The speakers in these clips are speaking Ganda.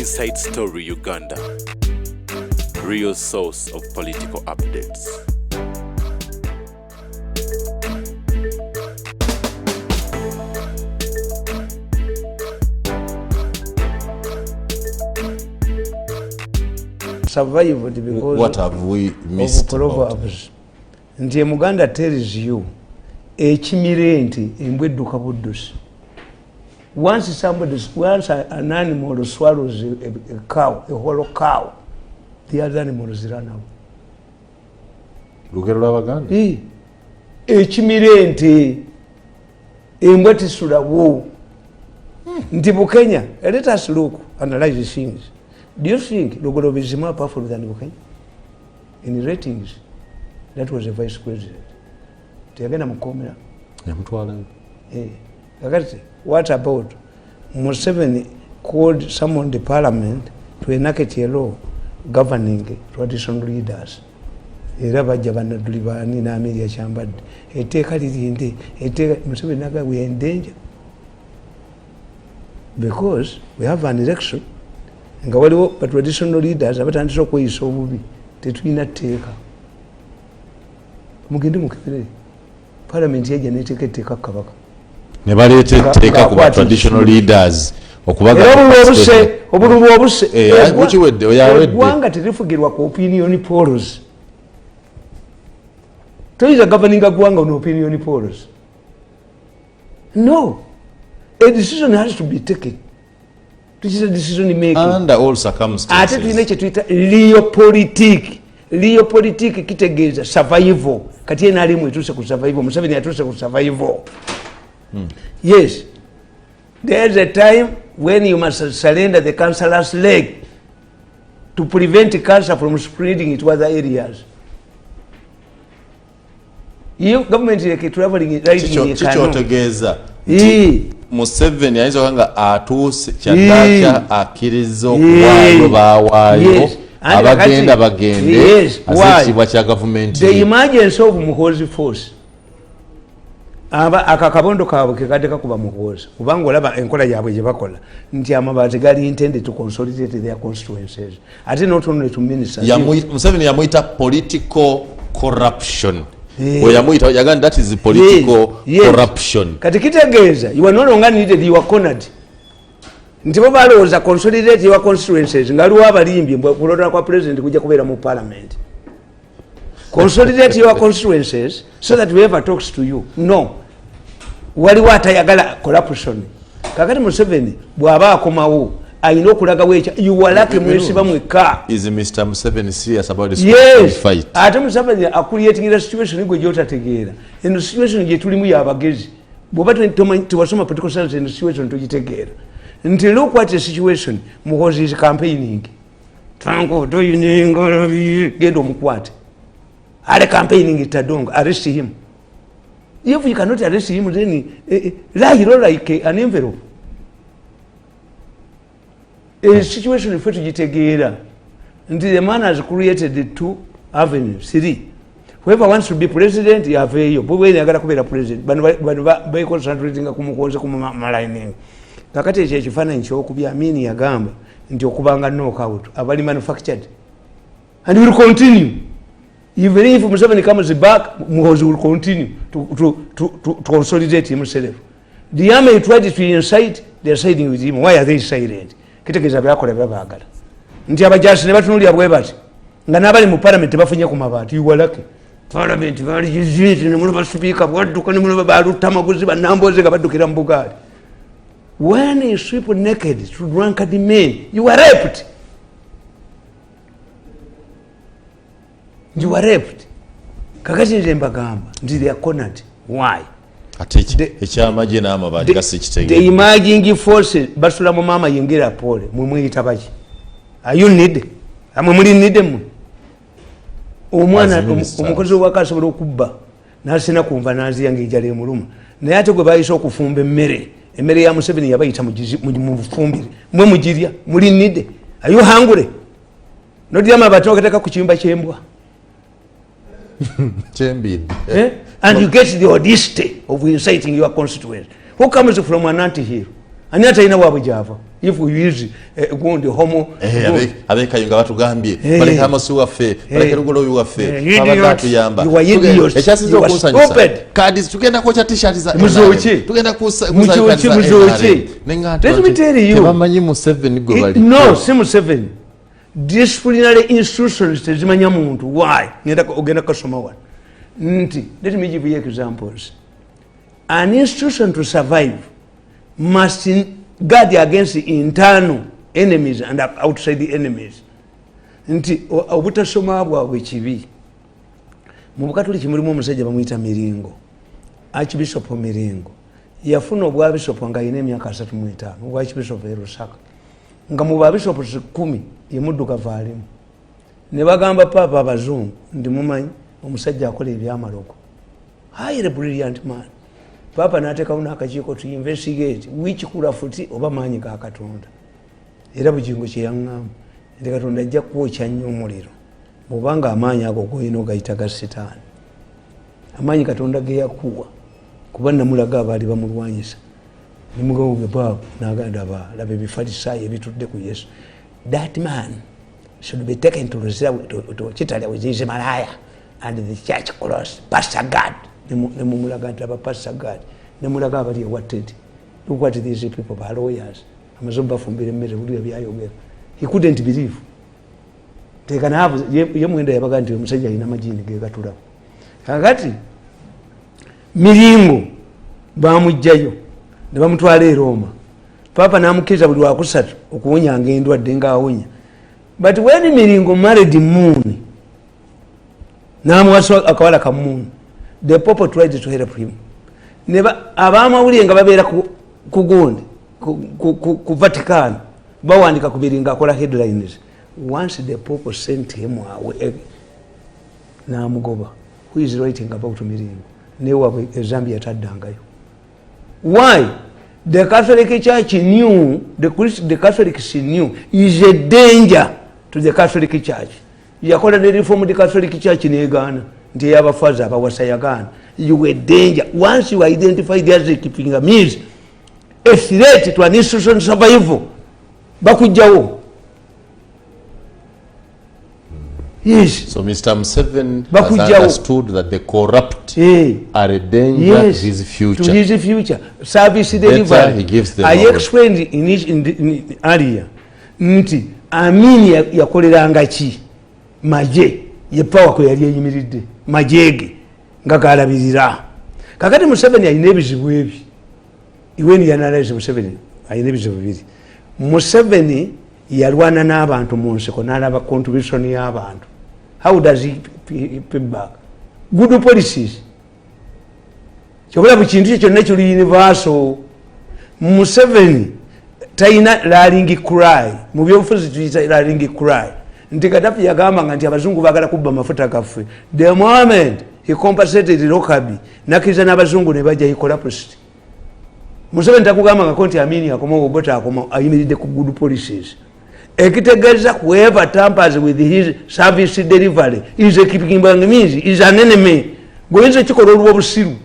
Inside Story Uganda, real source of political updates. Survived because what have we missed about? Nti Muganda tells you ekimirenti embwedduka buddusi. Once an animal swallows a cow, a whole cow, the other animals run out. Lugero lw'Abaganda? Ekimirenti embwa tisula wo. Nti Bukenya, let us look, analyze the things. Do you think Lugero is more powerful than Bukenya? In ratings, that was a vice president. Tiagenda Mukomera. Yamutwala. What about Museveni called someone the parliament to enact a law governing traditional leaders? Era bajja banadulibani na media chambadde etteeka lirinde etteeka Museveni naga we are in danger because we have an election nga waliwo but traditional leaders abatandise okweyisa obubi tetulina tteeka mugende mukebere parliament yajja neteeka etteeka kabaka ne baleeta etteeka ku traditional leaders okubaga obululu obuse bukiwedde oyawedde eggwanga terifugirwa ku opinion polls. Toyinza governing ggwanga on opinion polls. No, a decision has to be taken. This is a decision making under all circumstances. Ate tulina ekyo tuyita realpolitik. Realpolitik kitegeeza survival. Kati yena alimu etuuse ku survival. Museveni atuuse ku survival. Yes, there's a time when you must surrender the cancerous leg to prevent cancer from spreading into other areas. You government is traveling right in Chichotegeeza Museveni ayinza okanga atuuse kyaddaakya akkiriza okuwaayo baawaayo abagenda bagende asekibwa kya gavumenti. The emergence of Muhoozi force akakabondo kaabwe kekadde kakuba Muhoozi kubanga olaba enkola yaabwe gye bakola nti amabaati gali intended to consolidate their constituencies ate not only to ministers. Museveni yamuyita political corruption. That is political corruption. Kati kitegeeza you are no longer needed, you are cornered. Nti bo balowooza consolidate your constituencies nga aliwo abalimbi kulonda kwa president kujja kubeera mu parliament. Consolidate your constituencies so that whoever talks to you. No. Waliwo atayagala corruption. Kakati Museveni bw'aba akomawo ayina okulaga weekya yuwalake mwesiba mweka. Is Mr. Museveni serious about this fight? Ate Museveni creating a situation gwe gyotategeera. Eno situation gye tulimu y'abagezi. Bw'oba tewasoma political science eno situation togitegeera. Nti look what the situation Muhoozi is campaigning. Tango toyininga genda omukwate. Ale campaigning Tadongo, arrest him. If you cannot arrest him, then lie like an envelope. A situation in which you take and the man has created the two avenues. Three. Whoever wants to be president, you have a president. But by concentrating a kumalining. Kakati chefana in Chokubi, Amini Agamba, into Okubanga knockout, abali manufactured. And will continue. Even if Museveni comes back, Muhoozi will continue to consolidate himself. The army tried to incite, they are siding with him. Why are they silent? Kitegeeza byakola byabagala nti abajasi ne batunulya bwe bati nga n'abali mu parliament bafunye ku mabaati yuwalake parliament bali jiziti ne muloba speaker bwadduka ne muloba balutamaguzi banamboze nga baddukira mu Bugaali. When you sweep naked to drunkard men, you are raped. You are raped. Kakati nze mbagamba nti they are cornered. Why? Ekyamaje n'amabaati gasikitegeera. The emerging forces basula mu mama yengera pole mumuyita baki. Are you need? Amwe muli need mu. Omwana omukozi wa kasobola okubba n'asina kumva n'aziya ng'ejjala emuluma. Naye ate gwe bayisa okufumba emmere ya Museveni yabayita mu bufumbire. Mwe mugirya muli need. Are you hungry? Nodya amabaati okateeka ku kiyumba ky'embwa. And you get the audacity of inciting your constituents. Who comes from an anti-hero? And yet I know what we have. if we use gundi homo abekayunga batugambye baleka amasu waffe baleka lugolo waffe abagatu yamba ekyasiza okusanyusa kadi tugenda kocha t-shirt za muzoche tugenda kusa muzoche let me tell you tebamanyi mu 7 go bali no simu 7 disciplinary institutions tezimanya muntu why ngenda ogenda kasoma wan nti let me give you examples. An institution to survive must guard against internal enemies and outside enemies. Nti obutasoma bwabwe kibi. Mu Bukatoliki mulimu omusajja bamuyita Miringo. Archbishop Miringo. Yafuna obwa bishop nga yine emyaka 35 obwa Archbishop Lusaka. Nga mu bishop 10 yemudduka vaalimu. Ne bagamba papa abazungu ndi mumanyi omusajja akola ebyamaloko. Highly brilliant man. Papa nateka una akakiiko to investigate which kulafuti oba maanyi ga Katonda. Era bujingo kye yaŋŋamba nti Katonda ajja kwokya nnyo omuliro bw'obanga amaanyi ago goyina ogayita ga Setaani. Amaanyi Katonda ge yakuwa kuba namulaga abaali bamulwanyisa nimugawoge baabu n'aganda laba ebifalisaayo ebitudde ku Yesu. That man should be taken to Kitale with his malaya and the church closed. Pastor God nemumulaga nti aba Pastor God nemulaga abali ewatted. Look what these people are lawyers. Amazomba bafumbira emmere buli byayogera. He couldn't believe. They can have ye mwenda yabaga nti omusajja alina amajini ge gatulako. Kakati Miringo bamujjayo ne bamutwala e Roma. Papa n'amukkiriza buli wakusatu okuwonyanga endwadde ng'awonya. But when Miringo married Moon, n'amuwasa akawala ka Moon, the Pope tried to help him. Abamawulire nga babeera ku gundi ku Vatican bawandika ku biringa akola headlines. Once the Pope sent him away, n'amugoba. Who is writing about Miringo? Newa Zambia taddangayo. Why? The Catholic Church knew, the Catholics knew, is a danger to the Catholic Church. Yakola the Reformed Catholic Church in Uganda, nti yabafaza abawasayagana. You were danger. Once you identify the as keeping a means, a threat to an institution survival, bakujjawo. Yes. So Mr. Museveni has understood that the corrupt are a danger to his future. To his future. Service delivery. He gives them I explained in earlier. Nti Amini yakoleranga ki maje ye power ko yali yimiridde majege nga galabirira. Kakati Museveni ayina ebizibu ebi. Iweni yanalize Museveni ayina ebizibu bibiri. Museveni yalwana n'abantu mu nseko n'alaba contribution y'abantu. How does he pay back? Good policies. Chokola bukintu kyonna kiri universal. Museveni taina lalingi cry. Mu byobufuzi tuyita lalingi cry. Nti Gaddafi yagamba nti abazungu bagala kubba mafuta gaffe. The moment he compensated Lokabi nakiza n'abazungu ne bajja he collapsed. Museveni takugamba nga konti Amini akoma obota akoma ayimiridde ku good policies. Ekitegeeza whoever tampers with his service delivery is a keeping means is an enemy. Goyinza kikola olwo obusiru.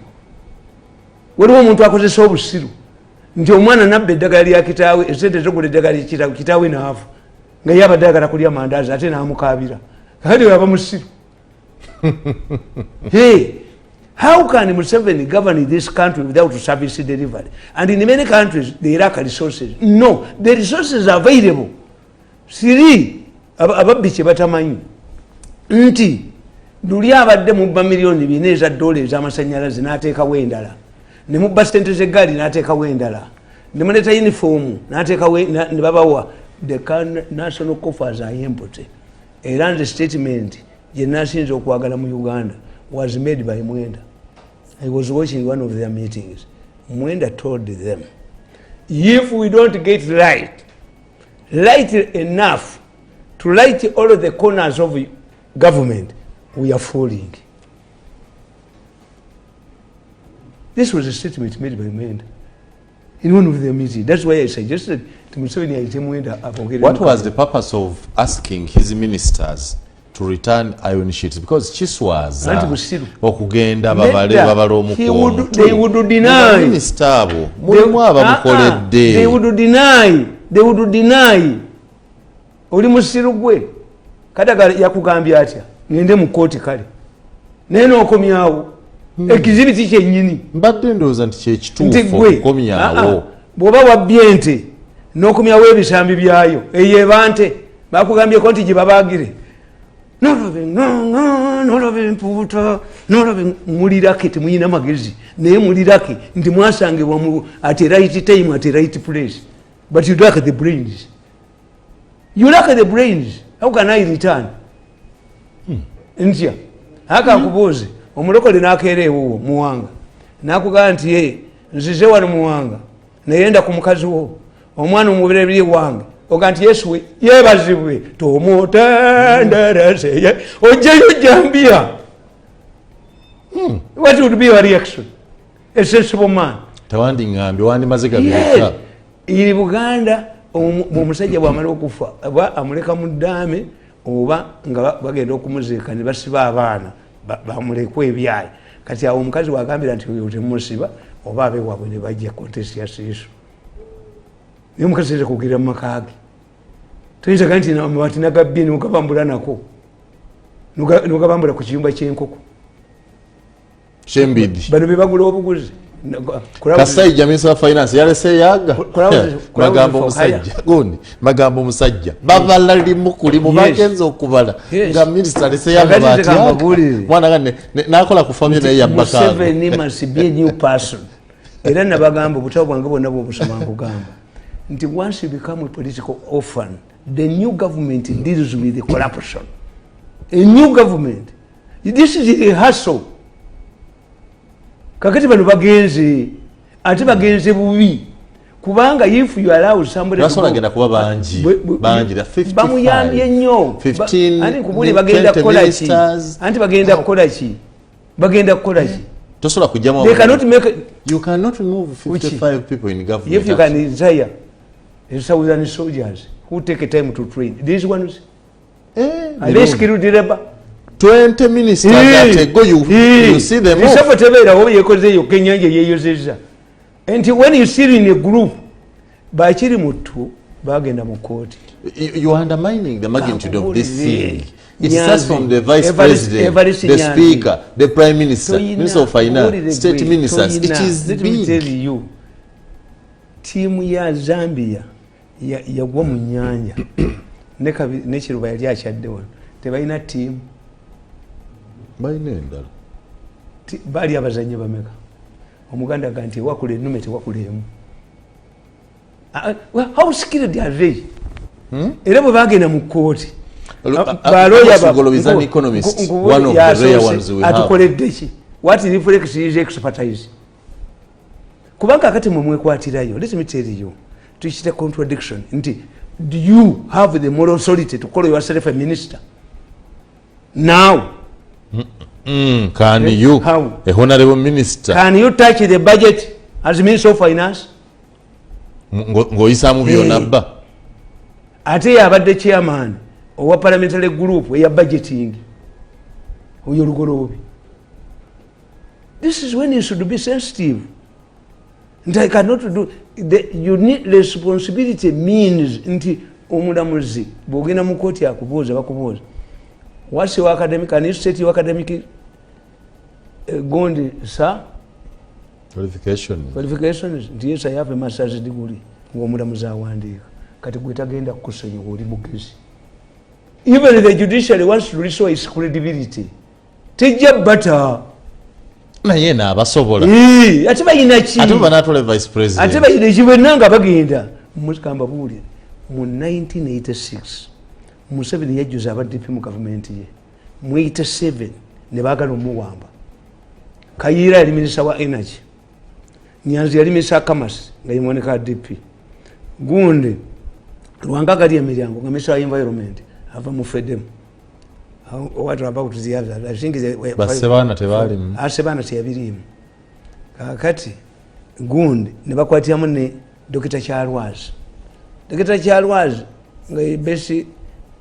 Waliwo omuntu akozesa obusiru. Nti omwana nabba eddagala lya kitaawe esente zogula eddagala lya kitaawe naafu. Nga ye abadde ayagala kulya mandazi ate n'amukaabira. Kati we aba musiru. Hey, how can Museveni govern this country without service delivery? And in many countries they lack resources. No, the resources are available. Siri ababbi kye batamanyi nti luli abadde mubba miliyoni 4 eza dola ez'amasannyalaze n'ateekawo endala ne mubba sente z'eggaali n'ateekawo endala ne muleta uniform n'ateekawo ne babawa. The national coffers are empty. Era nze statement gye nasinze okwagala mu Uganda was made by Mwenda. I was watching one of their meetings. Mwenda told them, if we don't get right enough to light all of the corners of government, we are falling. This was a statement made by Mwenda in one of their meetings. That's why I suggested to Museveni Mwenda. What was the purpose of asking his ministers to return iron sheets? Because Chiswaza okugenda babale omukonto. They would deny. Minister abo mulimu abamukoledde. They would deny. they would deny oli musiru gwe Kadaga yakugambye atya ngende mu kooti kale naye n'okomyawo ekizibiti kyennyini mbadde ndowooza nti kyekituufu okukomyawo bw'oba wabbye ente n'okomyawo ebisambi byayo eyo eba nte bakugambyeko nti gye babaagire nolobe empuuta nolobe mulirake temuyina magezi naye mulirake nti mwasangibwa at a right time at a right place but you lack the brains. You lack the brains. How can I return? Ntya haka kubuze omulokole nakerewo muwanga nakugaa nti ye nzize wano muwanga nayenda ku mukazi wo omwana omubirabiri wange oga nti Yesu yebazibwe tomutendereze ojeyo jambia. What would be your reaction? A sensible man. Tawandi ngambi wandi mazika bireka iri Buganda omusajja bwamala okufa aba amuleka mu ddame oba nga bagenda okumuziika ne basiba abaana bamulekwa ebyayi kati awo omukazi wagambira nti oyo temusiba oba abe waabwe ne bajja kontesi ya siiso naye omukazi eze kugira mu maka ge tuyinza gaa nti amabati nagabbye nogabambula nako nogabambula ku kiyumba ky'enkoko shembidi bano be bagula obuguzi Kasajja Minister of Finance yalese yaga magambo musajja gundi magambo musajja babalali mukuli mubagenza okubala nga minister alese yaga bati mwana gane nakola ku family naye yabaka Museveni must be a new person era nabagambo butawo bwange bonna bw'obusoma nkugamba nti once you become a political orphan the new government deals with the corruption. A new government, this is a hustle. Kakati bano bagenze ate bagenze bubi kubanga if you allow somebody to agenda kuba banji da 55 bamuyambye nnyo 15 ani kubuli bagenda kola ki anti bagenda kola ki tosola kujama you cannot remove 55 people in government if you can desire 1,000 soldiers who take a time to train these ones are they skilled labor 20 ministers that go you see them off. And when you see in a group by Chirimutu bagenda mu court you are undermining the magnitude of this thing. It starts from the vice president, the speaker, the prime minister, minister of finance, state ministers. It is big. Let me tell you, team ya Zambia yagwa mu nyanja nekiruba yali akyadde wano tebalina team bali abazanyi bameka omuganda ganti wakule enume tewakulemu how skilled are they era bwe bagenda mu kooti atukoledde ki what reflects his expertise kubanga akati mumwekwatirayo let me tell you tukite contradiction nti do you have the moral authority to call yourself a minister now? Can you, how? A honorable minister, can you touch the budget as Minister of Finance? Ngoisa mu byonabba. Ate yabadde chairman owa parliamentary group eya budgeting. Oyo lugolobi. This is when you should be sensitive. And I cannot do you need responsibility means nti omulamuzi bwogenda mu kooti akubuuza bakubuuza. What's your academic? Can you state your academic Gondi, sir? Qualifications. Yes, I have a master's degree. Even the judiciary wants to restore its credibility. Take your butter. Nayena abasobola. Atiba inachi. Atiba natole vice president. Atiba inachiwe nanga bagenda. Musikamba buli. Mu 1986. Museveni yajuza abadde mu government ye. Mu 87 ne bagala omuwamba. Kayira yali minister wa energy. Nyanzi yali minister commerce nga yimoneka DP. Gunde Lwanga kali emiryango nga minister wa environment ava mu Fedem. What about the other? I think basebana tebali. Asebana teyabirimu. Kakati Gunde ne bakwatiramu ne Dr. Charles. Dr. Charles nga besi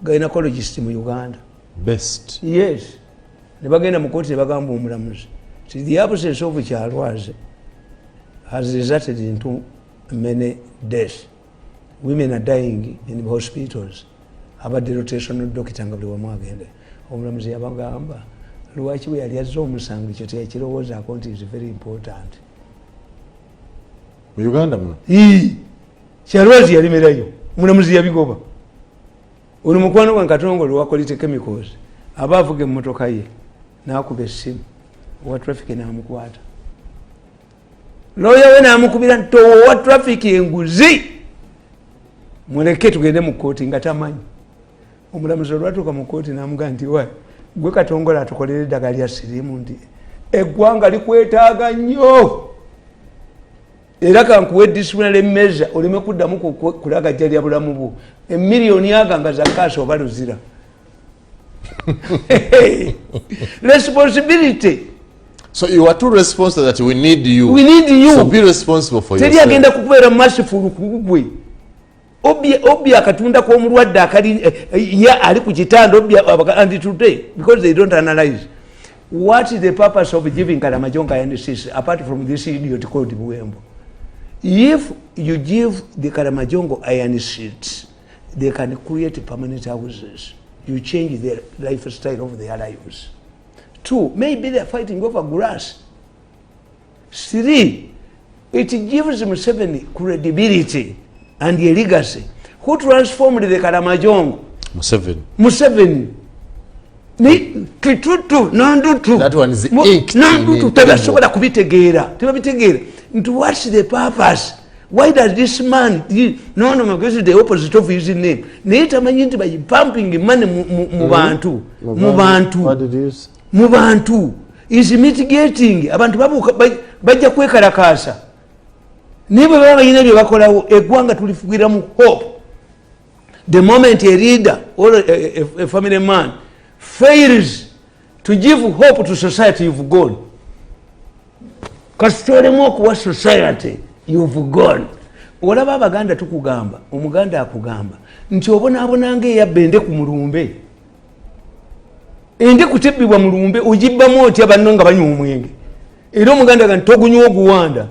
gynecologist mu Uganda. Best. Yes. Ne bagenda mu kooti ne bagamba omulamuzi. See, the absence of Charles has resulted into many deaths. women are dying in the hospitals. Abadde rotational doctor nga buli wamu agende. Omulamuzi yabagamba lwaki bwe yali azza omusango ekyo tekirowoozaako nti is very important. Mu Uganda muno? Kyalwazi yalimerayo. Omulamuzi yabigoba. Oli mukwano gwa Katongole wa Quality Chemicals aba avuga emmotoka ye n'akuba essimu owa traffic n'amukwata. Lawyer we n'amukubira nti owa traffic enguzi muleke tugende mu kkooti nga tamanyi. Omulamuzi olwatuuka mu kkooti n'amugamba nti wa gwe Katongole atukolera eddagala lya siriimu nti eggwanga likwetaaga nnyo era kankuwe disciplinary measure oleme kuddamu kulagajjalya bulamu bwo emiliyoni aganga za kaasi oba luzira. Responsibility. So you are too responsible that we need you. We need you. So be responsible for yourself. Teri agenda kubeera merciful kugwe. Obi akatunda kwa omulwadde akali ya ali ku kitanda obi and today because they don't analyze what is the purpose of giving Karamajongo and sis apart from this idiot called Buembo. If you give the Karamajongo iron sheets, they can create permanent houses. You change the lifestyle of their lives. 2, maybe they are fighting over grass. 3, it gives them 7 credibility and a legacy. Who transformed the Karamajongo? Museveni. Kitutu nandutu. That one is inked. Nandutu tabasobola kubitegeera. Tebabitegeera. What's the purpose? Why does this man no because the opposite of his name? Naye tamanyi nti by pumping money mu bantu. Mu bantu is mitigating. Abantu babuka bajja kwekalakaasa. Nibo baba yina bye bakolawo eggwanga tulifugira mu hope. The moment a leader or a family man fails to give hope to society, you've gone. Kasitolemu okuwa society, you've gone. Olaba Abaganda tukugamba, Omuganda akugamba nti obonaabonanga eyabba ende ku mulumbe. Ende kutebbibwa mulumbe ogibbamu otya banno nga banywa omwenge. Era Omuganda ga togunywa oguwanda.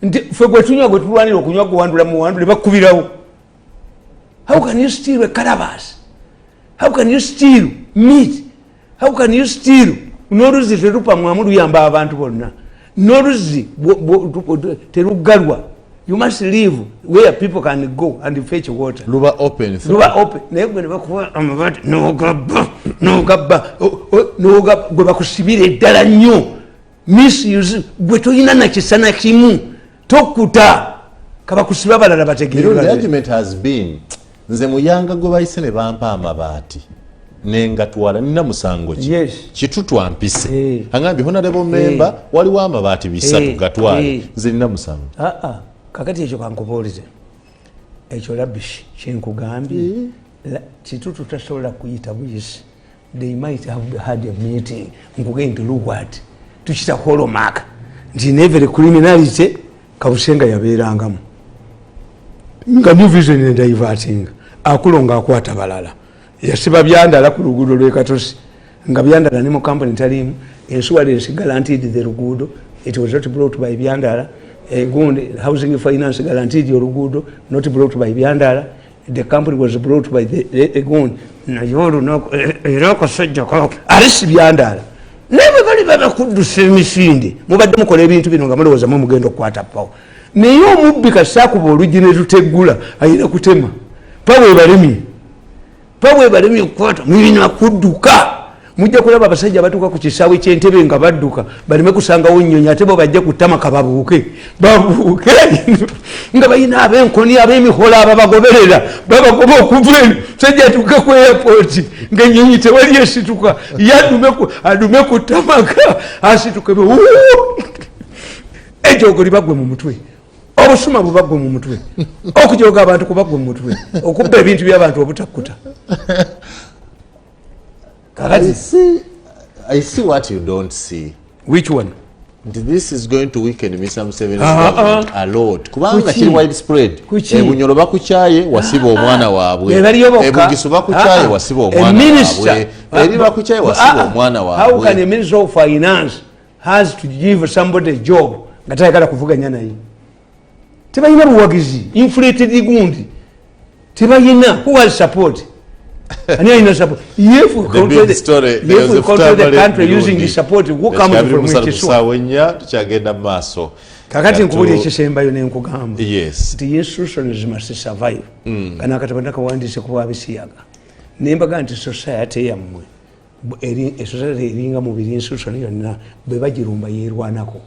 Nti ffe gwe tunywa gwe tulwanira okunywa guwandula mu wandu ne bakubirawo. How can you steal a calabash? How can you steal meat? How can you steal? Noruzi terupa mwamu luyamba abantu bonna. Noruzi terugalwa. You must live where people can go and fetch water. Luba open. Luba open. Naye gwe ne bakuwa amabati n'ogabba gwe bakusibira eddala nnyo. Misuse gwe toyina na kisana kimu tokuta kabakusiba balala bategeera. The argument has been nze muyanga gwe bayise ne bampa amabaati nengatwala nina musango ki kitutu ampise angambye honorable member waliwo amabaati 3 gatwale nze nina musango. Kakati ekyo kankubuulize ekyo labishi kyenkugambye kitutu tasobola kuyita buyisi. They might have had a meeting nkugende luwat tukita holomaka nti never criminality Kabusenga yabeerangamu nga new vision and diverting akulonga akwata balala yasiba byandala ku luguudo lwe Katosi nga byandala ne mu company talimu insurance guaranteed the luguudo. It was not brought by byandala. Gundi housing finance guaranteed your luguudo not brought by byandala. The company was brought by the Gundi na yoro no eroko sajja ko alisi byandala. Nebe bali baba kuddusa emisinde mubadde mukola ebintu bino nga mulowooza mu mugendo okukwata pawo. Naye omubbi kasaakuba oluggi ne luteggula ayina kutema pawe balemi okukwata muyina kudduka. Mujja kulaba abasajja batuuka ku kisaawe ky'entebe nga badduka baleme kusangawo nnyonyi ate bo bajja kutama kababuuke nga bayina ab'enkoni ab'emihola ababagoberera babagoba okuva eno sajja atuuke ku airport ng'ennyonyi tewali esituka adume ku tamaka asituke ejoogo libagwe mu mutwe obusuma bubagwe mu mutwe okujooga abantu kubagwe mu mutwe okubba ebintu by'abantu obutakuta. I see what you don't see. Which one? This is going to weaken Mr. Museveni's government a lot. Kubanga kiri widespread. Bunyoro bakuchaye wasiba omwana waabwe. Ebugisu bakuchaye wasiba omwana waabwe. Eri bakuchaye wasiba omwana waabwe. How can a minister of finance has to give somebody a job nga tayagala kuvuganya naye? Tebalina buwagizi. Inflated Gundi. tibayina who has support and you know support if we control the country using the support who comes from which sawenya tuchagenda maso kakati nkubuli ekisembayo nenkugamba yes the institutions must survive kana katabanda kawandise kuba bisiyaga nembaga nti society yamwe society eringa mu biri institution yonna bwe bagirumba yerwanako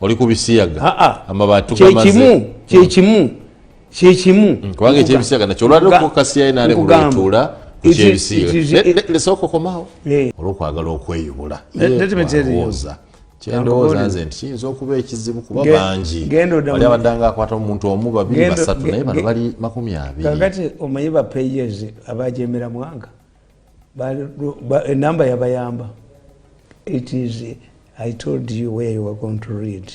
oli kubisiyaga amabatu kamaze kyekimu kubanga ekyebisiyaga nakyo olwadde okukasiya inaale kulwetula kukyebisiyaga lesoko komawo olwokwagala okweyubula kyendowooza nze nti kiyinza okuba ekizibu kuba bangi wali abaddanga akwata omuntu omu babiri basatu naye bano bali 20 kakati omanyi ba pages abajemera mwanga enamba yabayamba it is I told you where you were going to read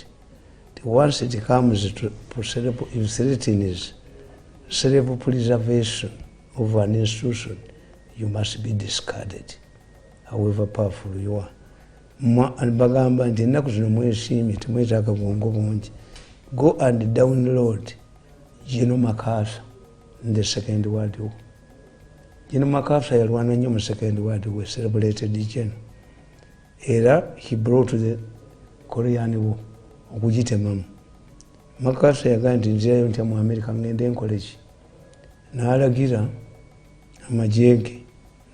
once it comes to self-preservation of an institution you must be discarded however powerful you are bagamba nti ennaku zino mwesiimye temwetaaga bwongo bungi go and download General MacArthur in the Second World War. General MacArthur yalwana nnyo mu Second World War, celebrated general era he brought the Korean War okugitemamu. MacArthur yagamba nti nzirayo ntya mu America ngende nkole ki n'alagira amajege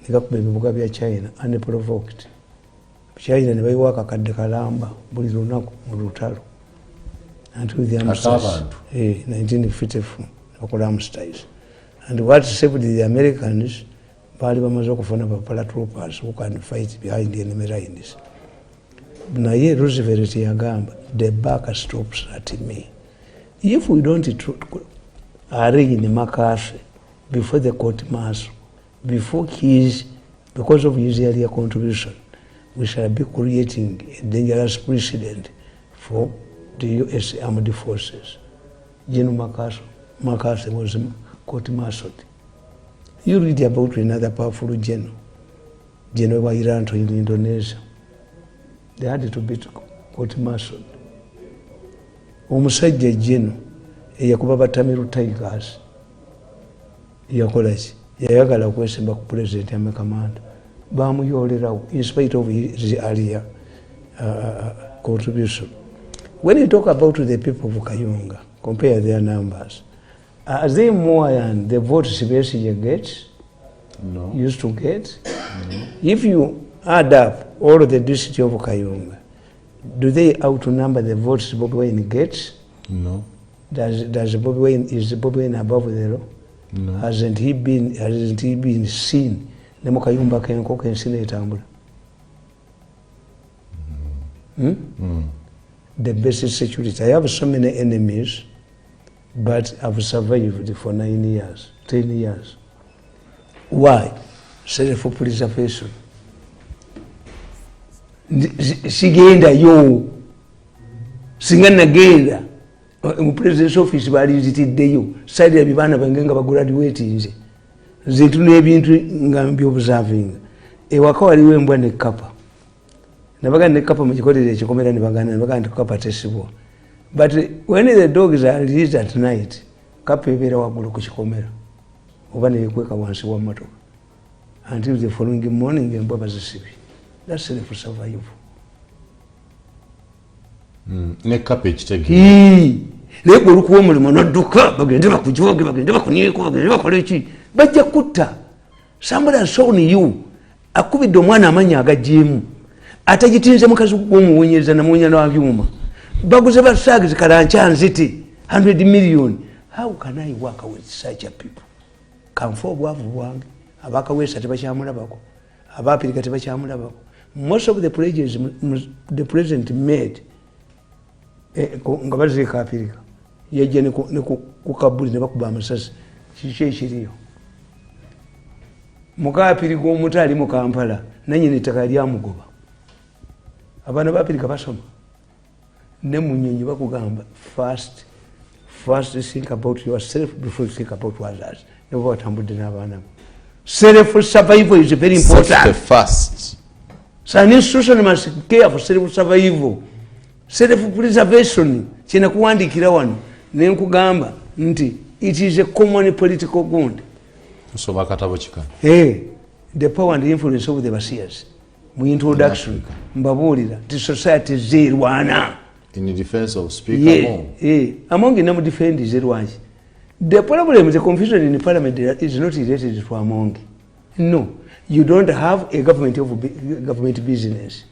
negakuba ebibuga bya China unprovoked. China ne bayiwa akakadde kalamba buli lunaku mu lutalo until the Armistice 1954 bakola Armistice. And what saved the Americans bali bamaze okufuna paratroopers who can fight behind the enemy lines. Naye Roosevelt yagamba the buck stops at me. If we don't arraign MacArthur before the court martial, before his, because of his earlier contribution, we shall be creating a dangerous precedent for the US Armed Forces. General MacArthur was court-martialed. You read about another powerful general Wairanto in Indonesia. They had to be court-martialed. Omusajja general eyakuba batamiru Tigers yakola ki yayagala okwesimba ku president amekamanda bamuyolerawo in spite of his earlier contribution. When you talk about the people of Kayunga, compare their numbers. Are they more than the votes Besigye gets? No. Used to get? No. If you add up all of the district of Kayunga, do they outnumber the votes Bobi Wine gets? No. Is Bobi Wine above the law? No. Hasn't he been seen? Nemukayumba kenkoko ensina etambula. The basic security. I have so many enemies, but I've survived for 9 years, 10 years. Why? Self-preservation. Sigenda yo. Singa nagenda. Mu president's office balizitiddeyo. Side ya bibana bangenga bagraduate nze. Zintu n'ebintu nga mbyobuserving. Ewaka waliwo embwa ne kapa. Nabaga ne kapa mu kikolere ekikomera ne bagana nti kapa tesibwa. But when the dogs are released at night, kapa ebeera waggulu ku kikomera. Oba ne yekweka wansi wa motoka. Until the following morning embwa bazisibye. That's self-survival. Ne kapa ekitege. Lego olukuwa omulimu n'odduka bagende bakujoge bagende bakuniiko bagende bakole ki bajja kutta. Somebody has shown you akubidde omwana amanya agajeemu atagitinze mukazi gw'omuwonyeza namuwonya n'abyuma baguze basaagi zikalanca nziti 100 million. How can I work with such a people? Kanfa obwavu bwange abakaweesa tebakyamulabako abaapirika tebakyamulabako. Most of the pledges the president made nga baziika apirika yajja ne ku Kabuli ne bakuba amasasi kiki ekiriyo mukaapiri g'omuto ali mu Kampala nannyini ettaka lyamugoba. Abaana baapirika basoma ne mu nnyonyi bakugamba first think about yourself before you think about others. Ne baba batambudde n'abaana bo. Self-survival is very important. First. So an institution must care for self-survival. Self-preservation. Kina kuwandikira wano ne nkugamba nti It is a common political good. So bakatabo chika. The power and the influence of the Basias. My introduction, mbabulira, the society zirwana. In the defense of Speaker among them defend zirwana. The problem, the confusion in the parliament is not related to among. No, you don't have a government business.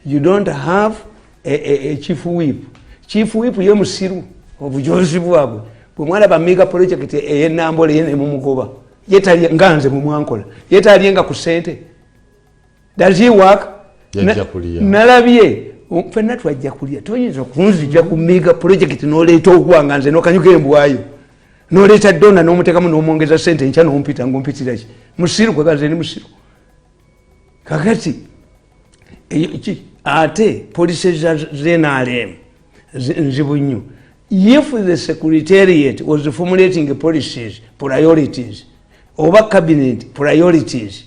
You don't have a chief whip. Chief whip yomusiru obujozibu bwabwe. Bwemwana ba mega project ey'ennambole yene mumugoba. Yetali nganze mumwankola. Yetali nga ku sente. Does he work? Nalabye fenna twajja kulya. Toyinza kunzija ku mega project n'oleeta okubanga nze n'okanyuka embwayo. N'oleeta dona n'omuteekamu n'omwongeza sente nkya n'ompita ng'ompitira ki. Musiru kwa kanze ni musiru. Kakati ate policies zenalem nzibu nnyo. If the secretariat was formulating policies, priorities, oba cabinet priorities,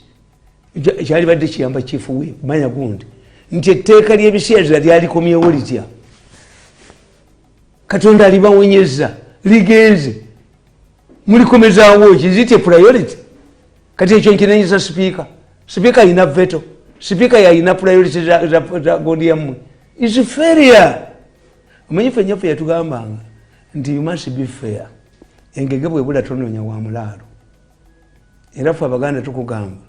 kyali badde kiyamba chief whip manya gundi nti etteeka ly'ebiseera lyalikomyewo litya. Katonda alibawonyeza ligenze mulikomezaawo ki zitye priority. Kati ekyo nkinanyisa speaker. Speaker alina veto. Speaker yalina priority za godi yammwe. Is failure. Omanyi ffe nyaffe yatugambanga nti you must be fair. Engege bwebula tononya wa mulaalo. Era ffe Abaganda tukugamba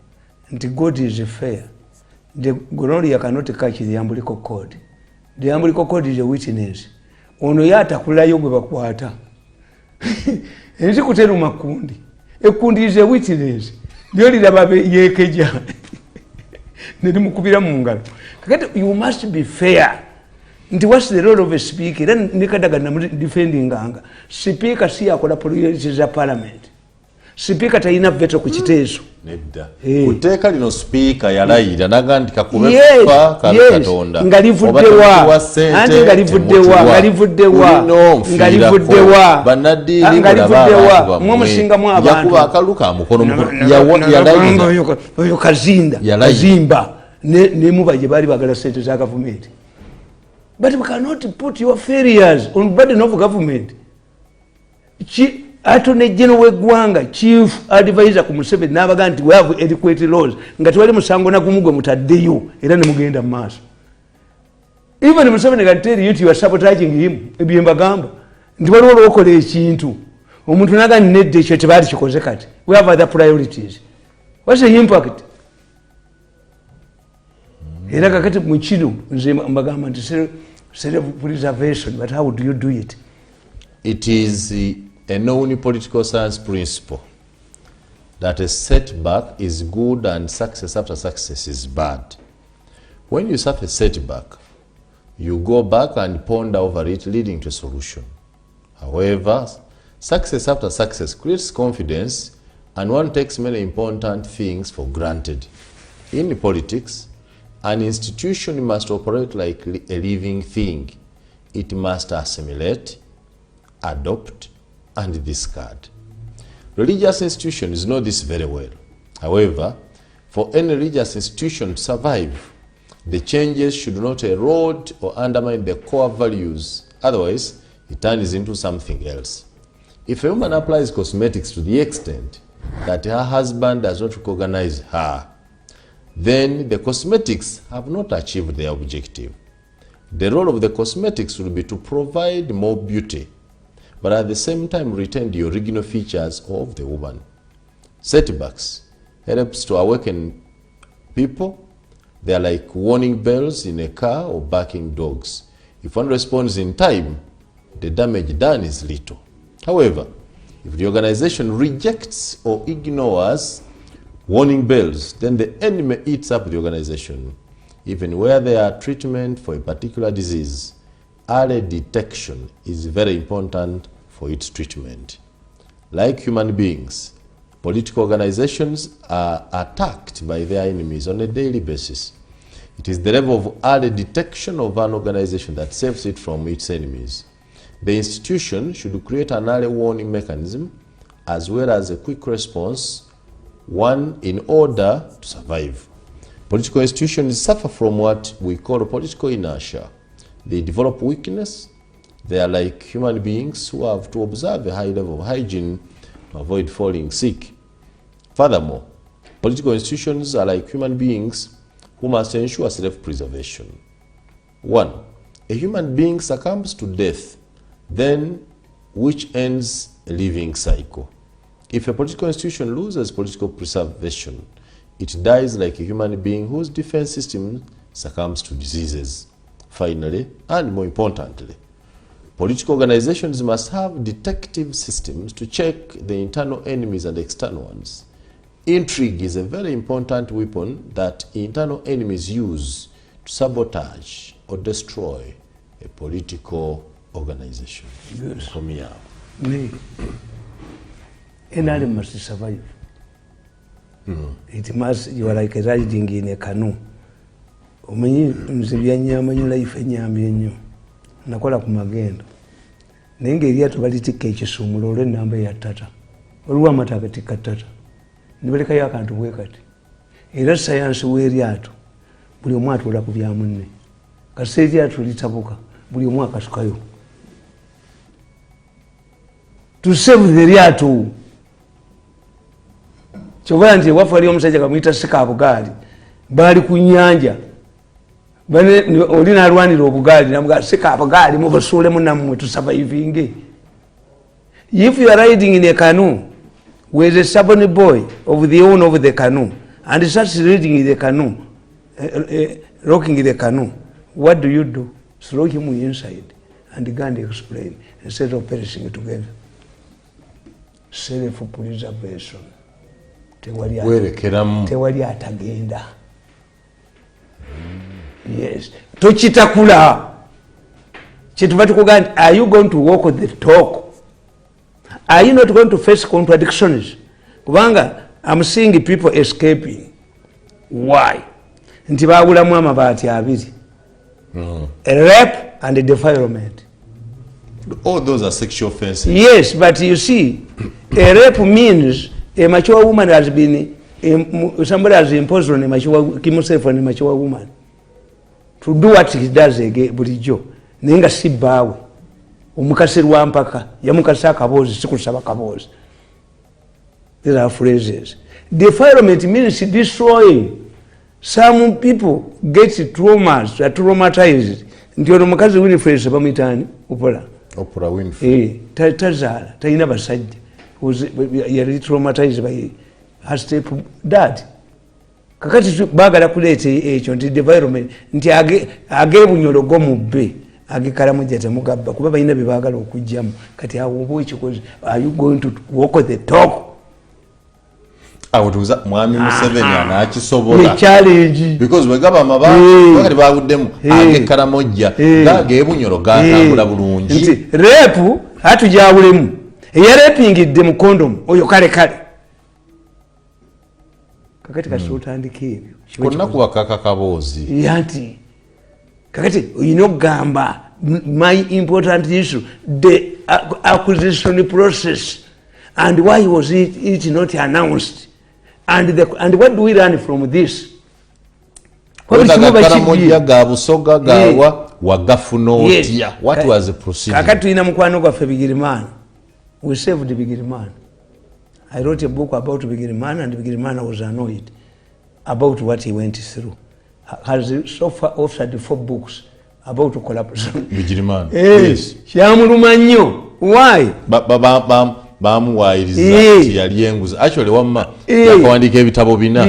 nti God is fair. The glory cannot catch the umbilical cord. The umbilical cord is a witness. Ono yatakulayo gwe bakwata. Enzi kuteru makundi. Ekundi is a witness. Lyo liraba yekeja. Nedi mukubira mu ngalo. Kakati you must be fair. Nti what's the role of a speaker? Era nikadaga na defending anga. Speaker si akola policies za parliament. Speaker talina veto ku kiteeso. Nedda. Kuteeka lino speaker yalayira nagandika kubefa Katonda. Ngalivuddewa. Anti ngalivuddewa. Banadiri ngalivuddewa. Mumusinga mu abantu. Yakuba akaluka mukono yalayira. Oyo kazinda. Kazimba. Ne mubaje bali bagala sente za government. But we cannot put your failures on burden of government. Attorney General w'eggwanga chief advisor ku Museveni n'abaga nti we have adequate laws nga tewali musango na gumugwe mutaddeyo era ne mugenda mu maaso. Even Museveni can tell you you are sabotaging him. Ebyo mbagamba nti waliwo olwokola ekintu omuntu naga nedde ekyo tebaali kikoze kati. We have other priorities. What's the impact? Era kakati mu kino nze mbagamba nti self-preservation, but how do you do it? It is a known political science principle that a setback is good and success after success is bad. When you suffer a setback, you go back and ponder over it, leading to a solution. However, success after success creates confidence, and one takes many important things for granted. In politics, an institution must operate like a living thing. It must assimilate, adopt, and discard. Religious institutions know this very well. However, for any religious institution to survive, the changes should not erode or undermine the core values. Otherwise, it turns into something else. If a woman applies cosmetics to the extent that her husband does not recognize her, then the cosmetics have not achieved their objective. The role of the cosmetics will be to provide more beauty, but at the same time retain the original features of the woman. Setbacks helps to awaken people. They are like warning bells in a car or barking dogs. If one responds in time, the damage done is little. However, if the organization rejects or ignores warning bells, then the enemy eats up the organization. Even where there are treatment for a particular disease, early detection is very important for its treatment. Like human beings, political organizations are attacked by their enemies on a daily basis. It is the level of early detection of an organization that saves it from its enemies. The institution should create an early warning mechanism as well as a quick response, one in order to survive. Political institutions suffer from what we call political inertia. They develop weakness, They are like human beings who have to observe a high level of hygiene to avoid falling sick. Furthermore, political institutions are like human beings who must ensure self-preservation. 1. A human being succumbs to death, then which ends a living cycle. If a political institution loses political preservation, it dies like a human being whose defense system succumbs to diseases. Finally, and more importantly, political organizations must have detective systems to check the internal enemies and external ones. Intrigue is a very important weapon that internal enemies use to sabotage or destroy a political organization. Yes. For me, NRM must survive. It must, you are like riding in a canoe. Omanyi mzibya nyama nyula ife nyama yenyo. Nakola ku magendo. Nenge eryato balitika ekisumulo olw'ennamba ya ttata. Oluwa amataka tikka ttata. Nibalekayo akantu bwe kati. Era sayansi w'eryato buli omu atwala ku bya munne. Kasita eryato litabuka buli omu akasukayo. To save the eryato. Kyova nti ewaffe waliyo omusajja kamuyita Sikabugaali. Baali ku nnyanja. Oli n'alwanira obugaali namuga Sikabugaali mubasuulemu nammwe to surviving. If you are riding in a canoe with a stubborn boy of the owner of the canoe and starts reading the canoe, rocking the canoe, what do? Throw him inside and go and explain instead of perishing together. Self-preservation. Tewali atagenda. Yes. Tochitakula. Are you going to walk the talk? Are you not going to face contradictions? Kubanga, I'm seeing people escaping. Why? Nti bagulamu amabaati abiri. A rape and a defilement. All those are sexual offenses. Yes, but you see, a rape means a mature woman has been, somebody has imposed on himself on a mature woman to do what he does again, bulijjo. Nenga si baawe. Omukasi lwampaka, yamukasa akabozi, sikusaba kabozi. These are phrases. Defilement means destroying. Some people get traumatized. Nti ono mukazi Winifred Sabamitani, Oprah Winfrey. Tazaala, talina basajja. Yali traumatized by her stepdad. Kakati baagala kuleeta ekyo nti development nti ageebunyologo mu bbe agekalamu jatemugabba kuba balina bye baagala okujjamu kati awo oba ekikozi are you going to walk the talk? Awutuza mwami Museveni anakisobola challenge because wegaba amabantu bakati babuddemu agekalamojja gageebunyolo gatambula bulungi nti rape atujawulemu eyarepingidde mu condom oyo kale kakati kasotandika ebyo konna kuwakaka kaboozi yanti kakati oyina okugamba my important issue the acquisition process and why was it not announced and what do we learn from this? Karamoja ga busoga gawa wagafuna otya what was the procedure? Kakati tulina mukwano gwaffe Bigirimana. We saved Bigirimana. I wrote a book about Bigirimana and Bigirimana was annoyed about what he went through. Has so far authored 4 books about collaboration. Bigirimana. Yes. Kyamuluma nnyo. Why? Bamuwayiriza yali yenguza actually wamma yakawandika ebitabo bina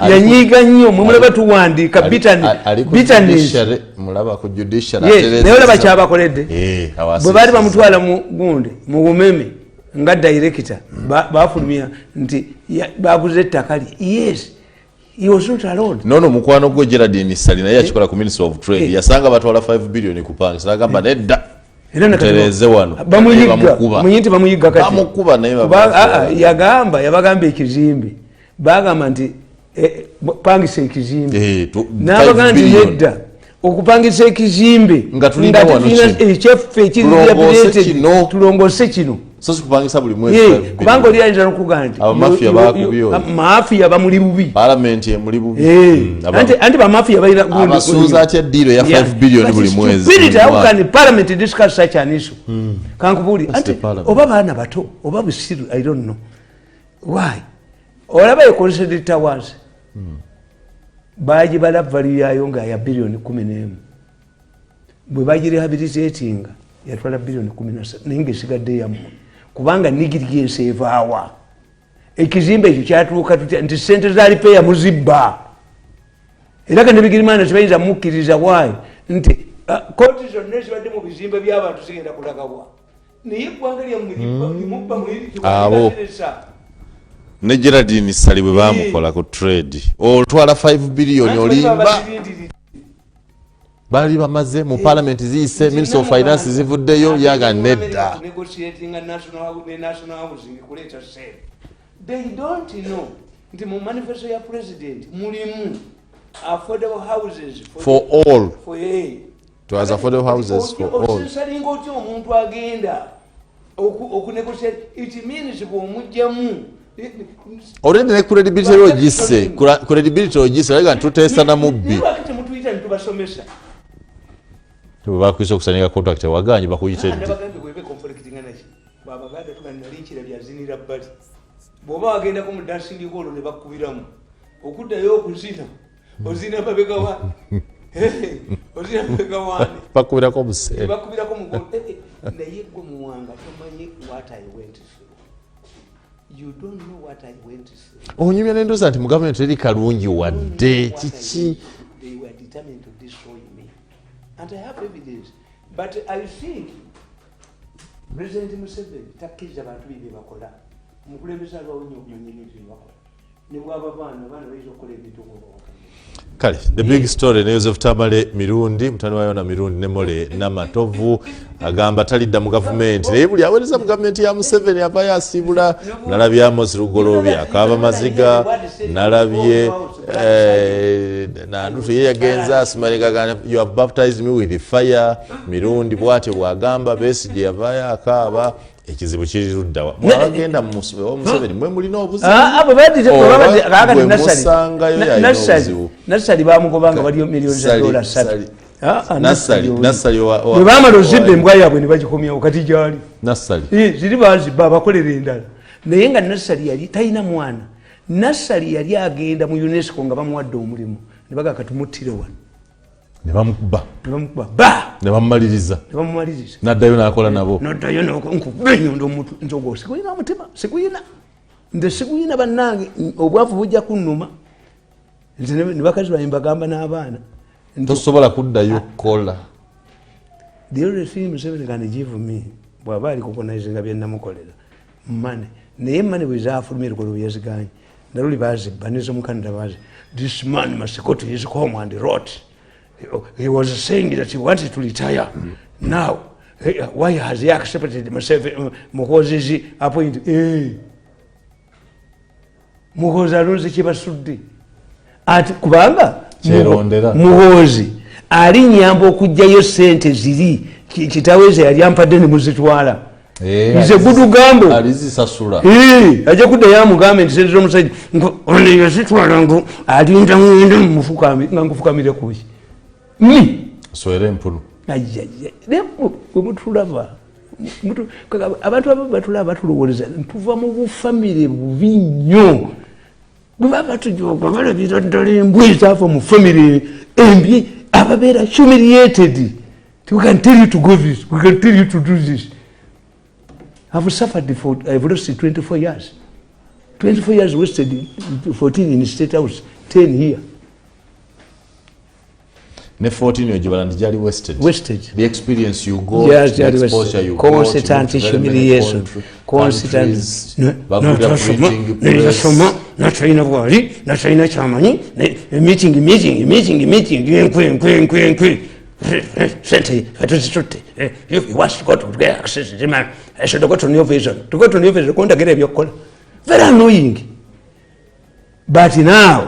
yanyiga nnyo mumulaba tuwandika bitterness mulaba ku judicial naye olaba kyabakoledde bwe baali bamutwala mu gundi mu bumeme nga director bafulumya nti baguze ettaka yes he was not alone. No mukwano gwe Geraldine Sali naye akikola ku Ministry of Trade yasanga batwala 5 billion kupanga sagamba nedda tereze wano bamuyiga kati bamukuba naye yabagamba ekizimbe bagamba nti pangisa ekizimbe n'abagamba nti nedda okupangisa ekizimbe nga tulina ekyeffe ekiri tulongose kino so sikupangisa buli mwezi kubanga oli ayinza n'okugamba nti abamafia bakubyo mafia bamuli bubi parliament emuli bubi anti bamafia bayira abasuuza atya deal ya 5 billion buli mwezi how can parliament discuss such an issue kankubuli anti oba baana bato oba busiru I don't know why olaba ekozesa towers baji balabali yayo nga ya billion 11 bwe baji rehabilitating yatwala billion 17 ninge sigadde yamu kubanga nigiri ensevaawa ekizimbe ekyo kyatuuka tutya nti sente zaali peya muzibba era kandi bigirimana kibayinza mukkiriza waayi nti koti zonna zibadde mu bizimbe by'abantu zigenda kulagawa naye eggwanga lyamubba abo ne Geraldine Sali bwe bamukola ku trade otwala 5 billion olimba bali bamaze mu parliament ziyise minister of finance zivuddeyo yaga nedda they don't know nti mu manifesto ya president mulimu affordable houses for all to as affordable houses for all salinga otyo omuntu agenda okunegotiate it means bw'omugjamu already ne credibility logise credibility logise like ntutesta na mubbi temutuyita ntubasomesa tubakwisa okusanika contract waganye bakuyite bagambe bwebe conflict nganachi babaganda tubanalinkira byazinira bali boba wagenda ku dancing hall ne bakubiramu okuddayo okuzina ozina babega wa ozina babega wa bakubira ko buse bakubira ko mugo naye gwe muwanga tomanyi what I went through. You don't know what I went through. Onyumya nendoza nti mu government eri kalungi wadde chichi they were determined to destroy me and I have evidence but I think President Museveni takiza abantu bibe bakola mukulembeza lwa onyo kumanya ebintu bakola ne bwaba bana bayizo kola ebintu kale the big story news of Tamale Mirundi mutani wayo na Mirundi ne Mole na Matovu agamba talidda mu government naye buli awereza mu government ya Museveni apaya asibula nalabye Amos Rugolobi akaba maziga nalabye na ndutu ye yagenza asimalika gana you have baptized me with fire Mirundi bwate bwagamba Besigye yavaya akaba ekizibu kiri ruddawa mwagenda mu Museveni mwe mulina obuzibu abo badite probably akagani nasali bamugobanga bali millions of dollars nasali wa bamalo zibbe mbwa yabwe ne bagikomya okati jali nasali ziri bazi baba kolera endala naye nga nasali yali tayina mwana nasali yali agenda mu UNESCO nga bamuwadde omulimu ne baga katumutire wano ne bamukuba ba ne bamumaliriza naddayo n'akola nabo naddayo n'okubenyo ndomuntu nzogo sikuyina mutima sikuyina nde sikuyina bannange obwavu bujja kunnuma ne bakazi bange bagamba n'abaana tosobola kuddayo kola the only thing Museveni can give me bw'aba ali kukonayizinga bye namukolera money naye money bwezafulumira ku luyeziganye naluli bazibba nez'omukanada bazi this man must go to his home and rot. He was saying that he wanted to retire. Now, why has he accepted Muhoozi's appointment? Muhoozi alonze kibasudde ati kubanga Muhoozi ali nyamba okujjayo sente ziri kitaweze yali ampadde ne muzitwala ize gudu gambo alizisasula aje kuddayo amugambe nti sente z'omusajja ono yazitwala ngo alinda mwenda mufukamire nga ngufukamire kuki soere mpulu bwemutulaba abantu abo batulaba batulowoleza ntuva mu bufamire bubi nnyo bwe baba batujooga balabira ddala embwa ezaafa mu famire embi ababeera humiliated. We can tell you to go this, we can tell you to do this. I've suffered for, I've lost 24 years. 24 years wasted, 14 in the State House, 10 here. Ne 14 yojibala ndijali wasted. The experience you go, yes, the exposure you constant humiliation, constant not trying wali, not trying chamanyi, meeting, sente fatuzitote if you want to go to get access to man I should go to new vision konda gere byokola very annoying but now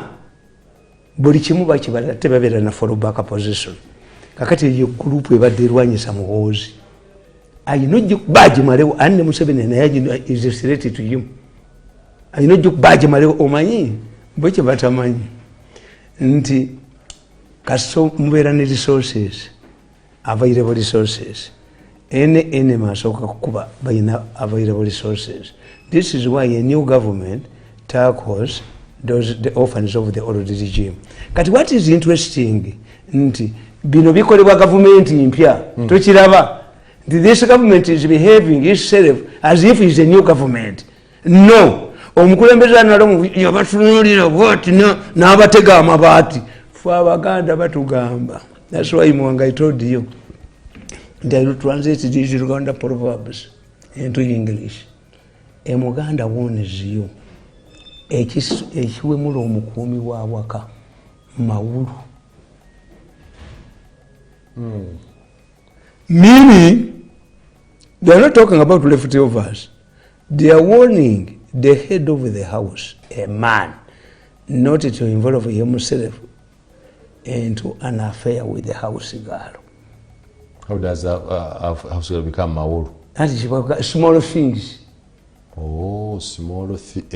buli kimu bakibala tebabera na follow back position kakati yo group ebadde erwanyisa Muhoozi ayina ojjukubagimalewo anne Museveni naye is a threat to you. Ayina ojjukubagimalewo omanyi bwe kye batamanyi nti kaso mubeera ne resources, available resources. Any enemy asooka kukuba bayina available resources. This is why a new government tackles the orphans of the old regime. Kati what is interesting nti bino bikolebwa government mpya tokiraba. This government is behaving itself as if it's a new government. No. Omukulembeze analo yabatunulira bwati n'abatega amabaati. Ffe Abaganda batugamba. That's why Mwanga I told you. They will translate these Uganda proverbs into English. A Muganda warns you. Ekiwemula omukuumi wa waka mawulu. Meaning, they are not talking about leftovers. They are warning the head of the house, a man, not to involve himself into an affair with the house girl. How does a house girl become mawulu? That is small things. Oh, small things.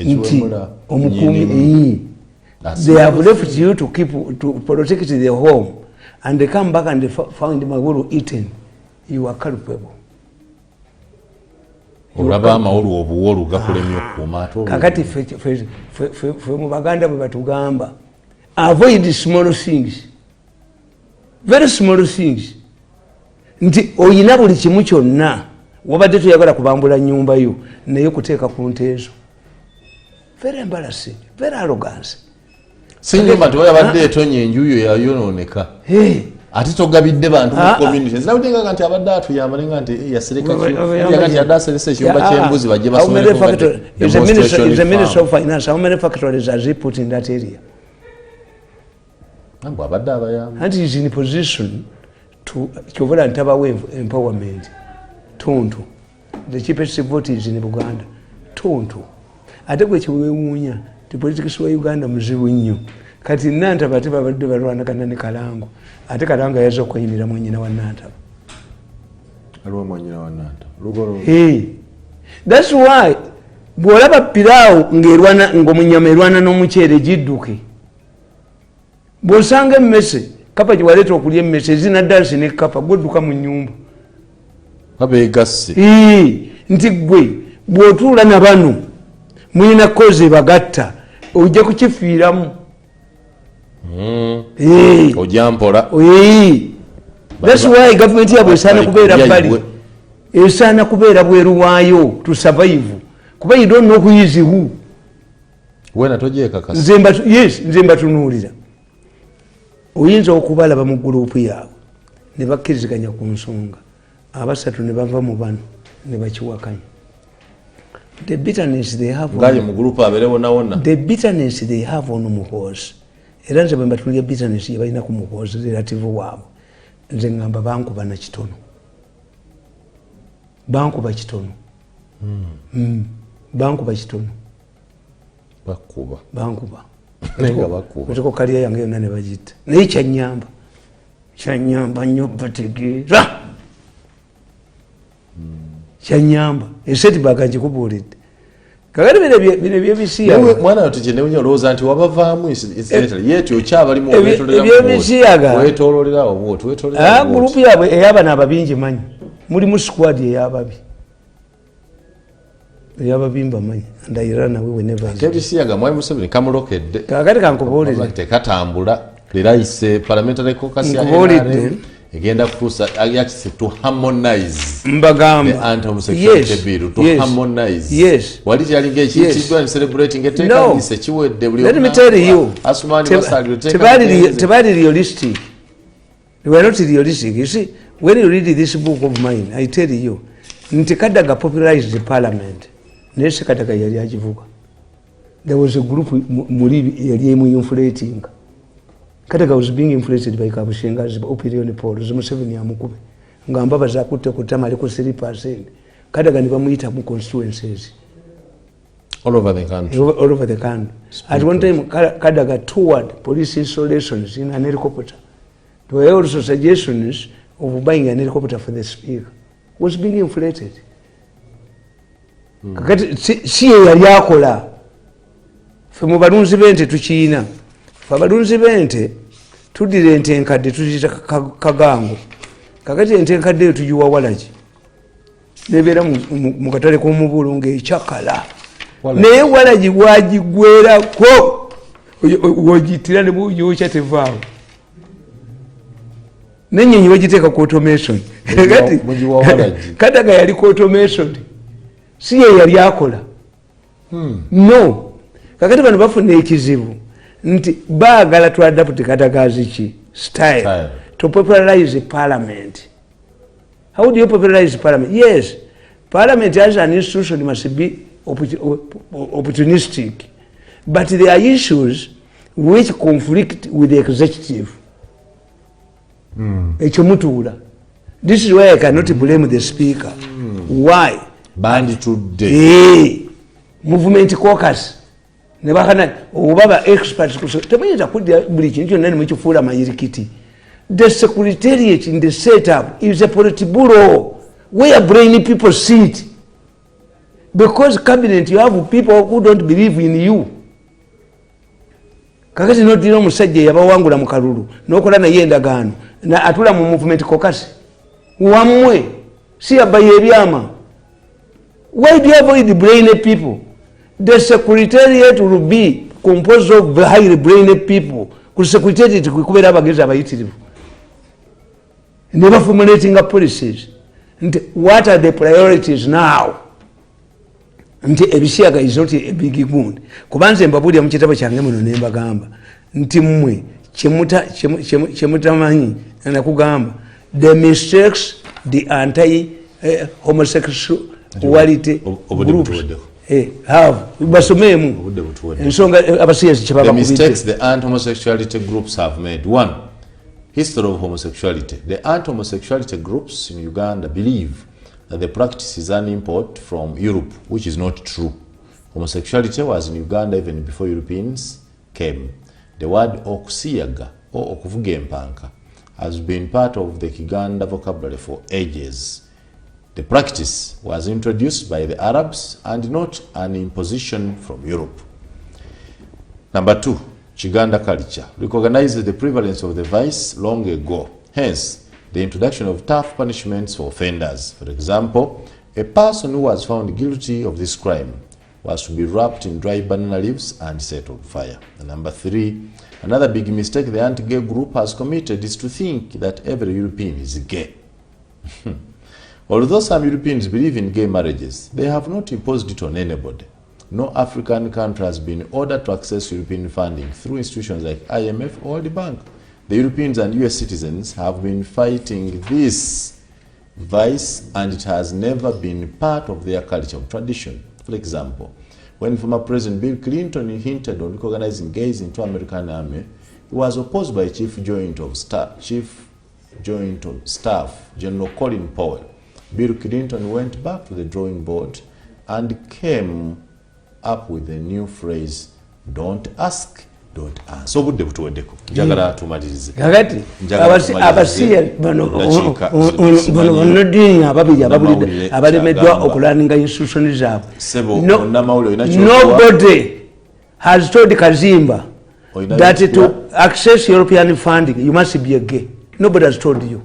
They have left you to protect the home, and they come back and they found mawulu eaten. You are culpable. Kakati fe mu Baganda bwe batugamba avoid small things, very small things. Nti oyina buli kimu kyonna wabadde tuyagala kubambula nnyumba yo naye kuteeka ku nteezo. Very embarrassing, very arrogance. Singa nti wabadde etonye enjuyo yayonooneka ate togabidde bantu mu community nawudenga nti abadde atuyamba nenga nti yasereka kati adaseresa ekiyumba ky'embuzi bajje basomere. Is a minister of finance. How many factories has he put in that area? Abadde abayamba. And he is in a position to kyovula ntabawo empowerment. Tonto. The cheapest vote is in Uganda. Tonto. Ate gwe kiwewuunya ti politics wa Uganda muzibu nnyo. Kati Nantaba ate babadde balwana kanani Kalango. Ate Kalango yaza okuyimira mwenyina wa Nantaba. Alwa mwenyina wa Nantaba. Hey. That's why bw'olaba Piraawo ng'erwana ng'omunyama erwana n'omuceere gidduke. Bw'osanga emmese kapa gye waleeta okulya emmese ezina dansi ne kapa gw'odduka mu nnyumba. Abeegasse. Nti gwe bw'otuula na bano mulina koze bagatta ojja kukifiiramu. Ojampola. That's why government yabwe esaana kubeera bbali. Esaana kubeera bweru waayo to survive. Kuba you don't know who is who. Wena tojeekakasa. Nze mbatunuulira. Oyinza okubalaba mu gurupu yaabwe ne bakkiriziganya ku nsonga. Abasatu ne bava mu bano ne bakiwakanya. The bitterness they have the bitterness they have on Muhoozi. Era nze bwe mbatuulira bitterness ye balina ku Muhoozi relative waabwe. Nze ngamba bankuba na kitono. Bankuba kitono. Bankuba kitono. Bankuba. Nenga bakuba. Kutiko kaliya yange yonna ne bagitta. Naye kyanyamba. Kyanyamba nnyo bategeera. Kyanyamba. Esetback agikubuulidde. Kakati bino byebisiyaga. Mwana watu kyenewunya olowooza nti wabavaamu incidentally yeeti okyabalimu obwetolera ebyebisiyaga. Wetololera obwoti wetolera obwoti. Gurupu yaabwe ey'abana ababingi manyi. Mulimu squad ey'ababi. Ey'ababimba manyi. Ndayira nawe whenever. Ebyebisiyaga Mwai Museveni kamulokedde. Kakati kankubuulire. Tekatambula. Liraise parliamentary caucus ya NRM. Egenda kutuusa actually to harmonize mbagamba the anti-homosexuality bill to harmonize wali kyalinga ekikiddwa in celebrating eteeka lise kiwedde buli let me tell you asumani basagire tebali realistic. They were not realistic. You see, when you read this book of mine, I tell you nti Kadaga popularized the parliament nese Kadaga yali agivuga. There was a group muri yali inflating. Kadaga was being influenced by Kabushenga's opinion polls. Museveni amukube ngamba bazakutte ku Tamale ku 3%. Kadaga ne bamuyita mu constituencies all over the country. All over the country. At one time Kadaga toured police installations in an helicopter. There were also suggestions of buying an helicopter for the speaker. was being inflated. Kakati si yali akola. Fe mu balunzi b'ente tukiina. Fe abalunzi b'ente tuddira ente enkadde tuziyita kagango. Kakati ente enkadde eyo tugiwa walagi. Nebeera mu katale k'omubuulo ng'ekyakala. Naye walagi bwagigwerako wogitira ne buyokya tevaawo. N'ennyonyi bagiteeka ku automation. Kadaga yali ku automation. Si ye yali akola. No. Kakati bano bafuna ekizibu nti baagala to adapt Kadaga's style to popularize parliament. How do you popularize parliament? Yes, parliament as an institution must be opportunistic, but there are issues which conflict with the executive. This is why I cannot blame the speaker. Why? Band today. Movement caucus. Nebakana obaba experts tebayinza kudya buli kintu kyonna ne mukifuula mayirikiti. The secretariat in the setup is a politburo where brainy people sit. Because cabinet you have people who don't believe in you. Kakati nodira omusajja yabawangula mu kalulu n'okola naye endagaano na atula mu movement caucus. Wamwe si abaye ebyama. Why do you avoid the brainy people? The secretariat will be composed of highly brainy people. Ku secretariat kubeera abagezi abayitirivu. Never formulating policies. What are the priorities now? Nti ebisiaga is not a big wound. Kubanze mbabuli mu kitabo kyange muno ne mbagamba nti mmwe chemutamanyi na kugamba the mistakes the anti homosexuality groups have basomemu ensonga abasiyezi kyebaba kubite. The mistakes the anti-homosexuality groups have made. One, history of homosexuality. The anti-homosexuality groups in Uganda believe that the practice is an import from Europe, which is not true. Homosexuality was in Uganda even before Europeans came. The word okusiyaga or okuvuga empanka has been part of the Kiganda vocabulary for ages. The practice was introduced by the Arabs and not an imposition from Europe. Number two, Chiganda culture recognizes the prevalence of the vice long ago. Hence, the introduction of tough punishments for offenders. For example, a person who was found guilty of this crime was to be wrapped in dry banana leaves and set on fire. And number three, another big mistake the anti-gay group has committed is to think that every European is gay. Although some Europeans believe in gay marriages, they have not imposed it on anybody. No African country has been ordered to access European funding through institutions like IMF or World Bank. The Europeans and US citizens have been fighting this vice, and it has never been part of their culture or tradition. For example, when former President Bill Clinton hinted on recognizing gays into American Army, he was opposed by Chief Joint of Staff General Colin Powell. Bill Clinton went back to the drawing board and came up with a new phrase, don't ask, don't answer. So budde butuweddeko. Njagala tumalirize. Kakati abasiya bano nodini ababija abalemeddwa okulaninga institutions zaabwe. Nobody has told Kazimba that to access European funding you must be a gay. Nobody has told you.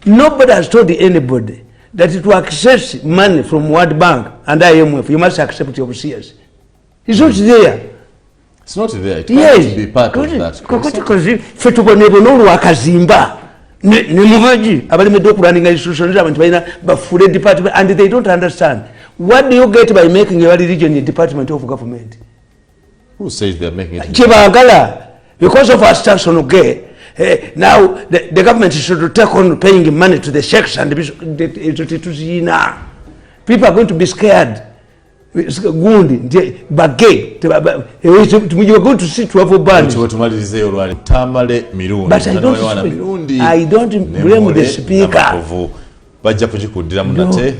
Nobody has told anybody that to access money from World Bank and IMF you must accept your CS. It's not there. It's not there. It can't be part of that. Fetubonebo n'olwa Kazimba ne mubaji abalemeddwa okulanninga institutions abantu balina bafule department and they don't understand. What do you get by making your religion a department of government? Who says they are making it? Chibagala, because of our stance on gay. Now the government should take on paying money to the sheikhs and people are going to be scared. Gundi bagay we're going to see 12 bands. Tamale Mirundi. But I don't blame the speaker. Bajja kujikuddira munate